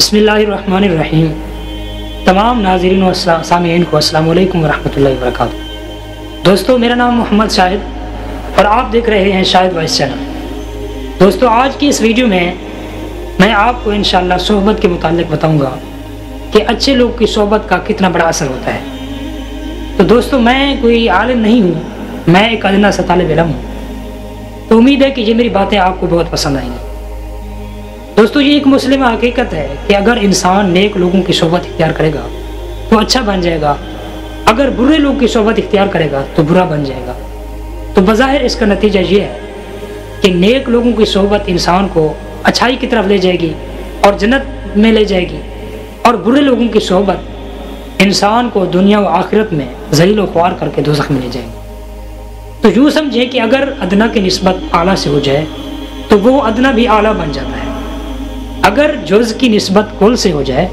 बिस्मिल्लाहिर्रहमानिर्रहीम। तमाम नाज़रीन व सामीईन को अस्सलामु अलैकुम वरहमतुल्लाहि वबरकातुहू। दोस्तों, मेरा नाम मोहम्मद शाहिद और आप देख रहे हैं शाहिद वॉइस चैनल। दोस्तों, आज की इस वीडियो में मैं आपको इंशाअल्लाह सोहबत के मुताल्लिक़ बताऊंगा कि अच्छे लोग की सोहबत का कितना बड़ा असर होता है। तो दोस्तों, मैं कोई आलिम नहीं हूँ, मैं एक अदना सा तालिब इल्म हूँ। तो उम्मीद है कि ये मेरी बातें आपको बहुत पसंद आएंगी। दोस्तों, ये एक मुस्लिम हकीकत है कि अगर इंसान नेक लोगों की सोहबत इख्तियार करेगा तो अच्छा बन जाएगा, अगर बुरे लोगों की सोहबत इख्तियार करेगा तो बुरा बन जाएगा। तो बज़ाहिर इसका नतीजा ये है कि नेक लोगों की सोहबत इंसान को अच्छाई की तरफ ले जाएगी और जन्नत में ले जाएगी, और बुरे लोगों की सोहबत इंसान को दुनिया व आखिरत में ज़लील व ख्वार करके दोज़ख में ले जाएगी। तो यूँ समझें कि अगर अदना की निस्बत आला से हो जाए तो वो अदना भी आला बन जाता है। अगर जुज़ की निस्बत कुल से हो जाए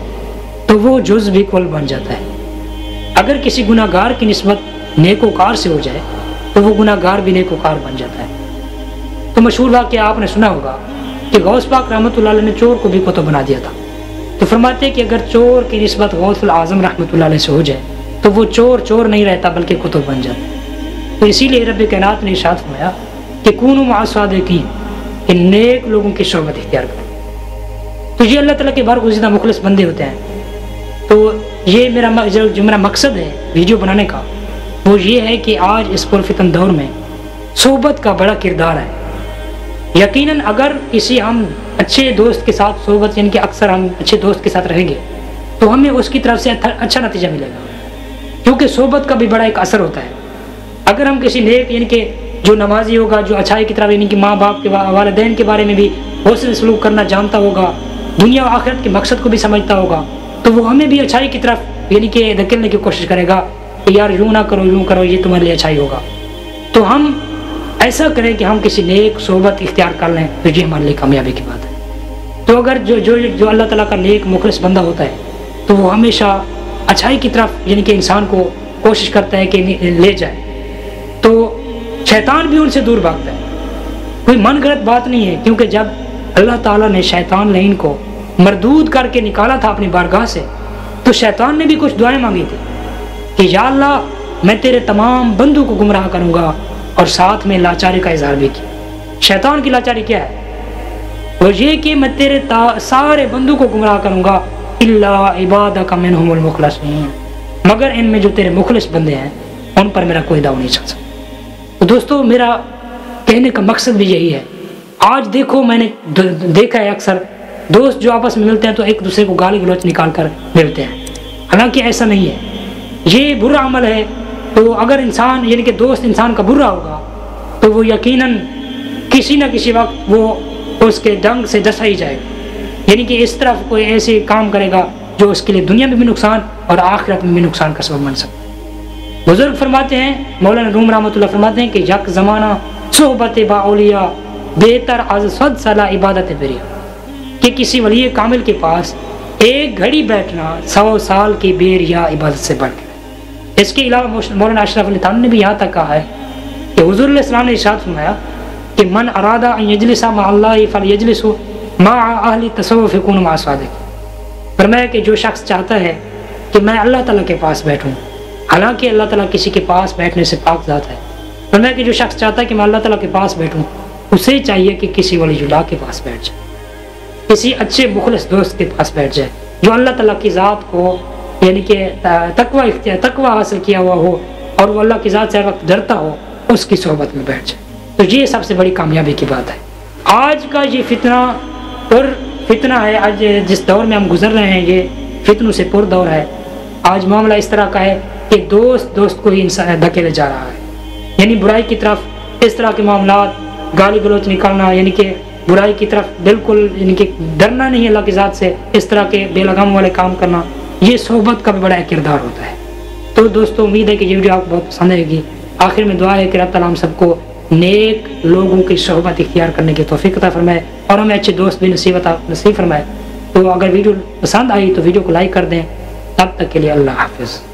तो वो जुज़ भी कुल बन जाता है। अगर किसी गुनाहगार की निस्बत नेकोकार से हो जाए तो वो गुनाहगार भी नेकोकार बन जाता है। तो मशहूर वाक़या आपने सुना होगा कि गौस पाक रहमतुल्लाह अलैह ने चोर को भी कुतुब बना दिया था। तो फरमाते हैं कि अगर चोर की निस्बत गौसुल आज़म रहमतुल्लाह अलैह से हो जाए तो वो चोर चोर नहीं रहता बल्कि कुतुब बन जाता है। तो इसीलिए रब कायनात ने इरशाद फरमाया कि कूनू मअस सादिकीन, कि नेक लोगों की सोहबत इख्तियार करें। तो ये अल्लाह ताला के बरगुज़िदा मुखलिस बंदे होते हैं। तो ये जो मेरा मकसद है वीडियो बनाने का वो ये है कि आज इस पुरफितन दौर में सोहबत का बड़ा किरदार है। यकीनन अगर किसी हम अच्छे दोस्त के साथ सोहबत, यानी कि अक्सर हम अच्छे दोस्त के साथ रहेंगे तो हमें उसकी तरफ से अच्छा नतीजा मिलेगा, क्योंकि सोहबत का भी बड़ा एक असर होता है। अगर हम किसी नेक, यानी कि जो नमाजी होगा, जो अच्छाई की तरफ, यानी कि माँ बाप के वालिदैन के बारे में भी हुस्न सलूक करना जानता होगा, दुनिया और आखिरत के मकसद को भी समझता होगा, तो वो हमें भी अच्छाई की तरफ, यानी कि धकेलने की कोशिश करेगा कि यार यूँ ना करो, यूँ करो, ये तुम्हारे लिए अच्छाई होगा। तो हम ऐसा करें कि हम किसी नेक सोहबत इख्तियार कर लें, तो ये हमारे लिए कामयाबी की बात है। तो अगर जो अल्लाह ताला का नेक मुखलिस बंदा होता है तो वो हमेशा अच्छाई की तरफ, यानी कि इंसान को कोशिश करता है कि ले जाए, तो शैतान भी उनसे दूर भागता है। कोई मन गलत बात नहीं है, क्योंकि जब अल्लाह ताला ने शैतान लईन को मरदूद करके निकाला था अपनी बारगाह से, तो शैतान ने भी कुछ दुआएं मांगी थी कि या अल्लाह, मैं तेरे तमाम बंदों को गुमराह करूंगा, और साथ में लाचारी का इजहार भी किया। शैतान की लाचारी क्या है? वो ये कि मैं तेरे सारे बंदों को गुमराह करूंगा, इल्ला इबादका मिनहुमुल मुखलसीन, मगर इनमें जो तेरे मुखलिस बंदे हैं उन पर मेरा कोई दाव नहीं चल सकता। तो दोस्तों, मेरा कहने का मकसद भी यही है। आज देखो, मैंने देखा है अक्सर दोस्त जो आपस में मिलते हैं तो एक दूसरे को गाली गलौच निकाल कर मिलते हैं, हालांकि ऐसा नहीं है, ये बुरा अमल है। तो अगर इंसान, यानी कि दोस्त इंसान का बुरा होगा तो वो यकीनन किसी न किसी वक्त वो उसके डंग से डसा ही जाएगा, यानी कि इस तरफ कोई ऐसे काम करेगा जो उसके लिए दुनिया में भी नुकसान और आखिरत में भी नुकसान का सबब बन सकता है। बुजुर्ग फरमाते हैं, मौलाना रूम रहमतुल्लाह फरमाते हैं कि यक ज़माना सोहबत बाउलिया बेहतर आज सद सला इबादत बेरिया, कि किसी वली कामिल के पास एक घड़ी बैठना 100 साल की बेर या इबादत से बढ़ गया। इसके अलावा मौलाना अशरफ अली थानवी ने भी यहाँ तक कहा है कि हुज़ूर इस्लाम ने इरशाद फरमाया कि मन अरादा अन यजलिसा मा अल्लाह फलयजलिसु मा अहली तसव्वुफ यकूनु मा सादिक। फरमाया कि जो शख्स चाहता है कि मैं अल्लाह ताला के पास बैठूं, हालांकि अल्लाह ताला किसी के पास बैठने से पाक ज़ात है, फरमाया कि जो शख्स चाहता है कि मैं अल्लाह ताला के पास बैठूं, उसे चाहिए कि किसी वलीउल्लाह के पास बैठ जाए, किसी अच्छे मुखलिस दोस्त के पास बैठ जाए, जो अल्लाह ताला की ज़ात को, यानी कि तकवा हासिल किया हुआ हो और वो अल्लाह की ज़ात से हर वक्त डरता हो, उसकी सोहबत में बैठ जाए। तो ये सबसे बड़ी कामयाबी की बात है। आज का ये फितना है, आज जिस दौर में हम गुजर रहे हैं ये फितनों से पुर दौर है। आज मामला इस तरह का है कि दोस्त को ही इंसान धकेले जा रहा है, यानी बुराई की तरफ इस तरह के मामला, गाली गलौच निकालना, यानी कि बुराई की तरफ बिल्कुल, यानी कि डरना नहीं अल्लाह की ज़ात से, इस तरह के बेलगाम वाले काम करना, ये सोहबत का भी बड़ा एक किरदार होता है। तो दोस्तों, उम्मीद है कि ये वीडियो आपको बहुत पसंद आएगी। आखिर में दुआ है कि रब ताला हम सबको नेक लोगों की सोहबत इख्तियार करने की तौफीक अता फरमाए और हमें अच्छे दोस्त भी नसीब फरमाए। तो अगर वीडियो पसंद आई तो वीडियो को लाइक कर दें। तब तक के लिए अल्लाह हाफिज़।